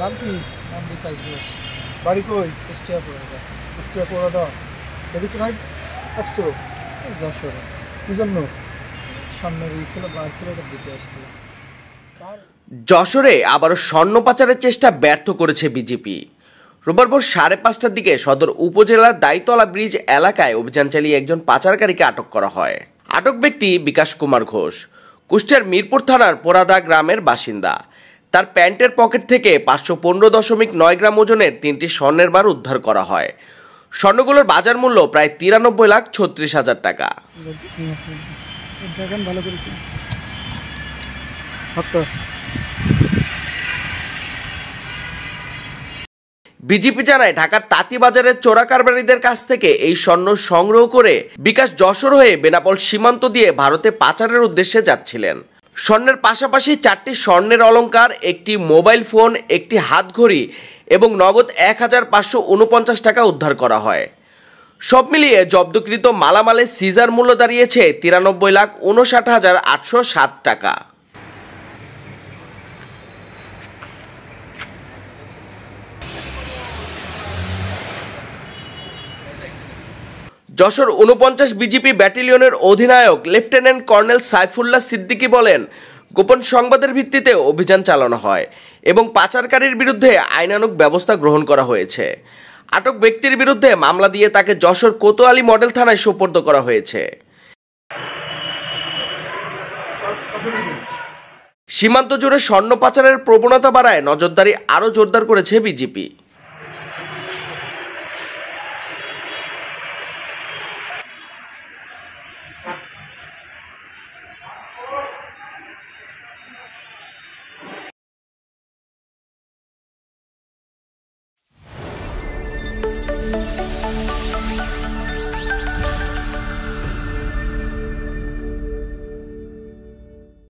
নাম কি? নাম বিকাশ ঘোষ। বাড়ি কই? কুষ্টিয়া পড়া। কুষ্টিয়া পড়া দাও। এদিকে নাই আসছো? যশোরে। কি জন্য? সামনে গিয়েছিল, বার ছিল, এটা দিতে আসছিল। যশোরে আবারও স্বর্ণ পাচারের চেষ্টা ব্যর্থ করেছে বিজেপি। রোববার ভোর 5:30টার দিকে সদর উপজেলার দাইতলা ব্রিজ এলাকায় অভিযান চালিয়ে একজন পাচারকারীকে আটক করা হয়। আটক ব্যক্তি বিকাশ কুমার ঘোষ, কুষ্টিয়ার মিরপুর থানার পোড়াদা গ্রামের বাসিন্দা। তার প্যান্টের পকেট থেকে 515.9 গ্রাম ওজনের 3টি স্বর্ণের বার উদ্ধার করা হয়। স্বর্ণগুলোর বাজার মূল্য প্রায় 93,36,000 টাকা। ভালো করে বিজেপি জানায়, ঢাকার তাঁতীবাজারের চোরা কারবারিদের কাছ থেকে এই স্বর্ণ সংগ্রহ করে বিকাশ যশোর হয়ে বেনাপোল সীমান্ত দিয়ে ভারতে পাচারের উদ্দেশ্যে যাচ্ছিলেন। স্বর্ণের পাশাপাশি 4টি স্বর্ণের অলংকার, একটি মোবাইল ফোন, একটি হাতঘড়ি এবং নগদ 1,549 টাকা উদ্ধার করা হয়। সব মিলিয়ে জব্দকৃত মালামালের সিজার মূল্য দাঁড়িয়েছে 93,59,807 টাকা। যশোর 49 বিজিপি ব্যাটালিয়নের অধিনায়ক লেফটেন্যান্ট কর্নেল সাইফুল্লাহ সিদ্দিকী বলেন, গোপন সংবাদের ভিত্তিতে অভিযান চালানো হয় এবং পাচারকারীর বিরুদ্ধে আইনানুগ ব্যবস্থা গ্রহণ করা হয়েছে। আটক ব্যক্তির বিরুদ্ধে মামলা দিয়ে তাকে যশোর কোতোয়ালি মডেল থানায় সোপর্দ করা হয়েছে। সীমান্ত জুড়ে স্বর্ণ পাচারের প্রবণতা বাড়ায় নজরদারি আরও জোরদার করেছে বিজেপি।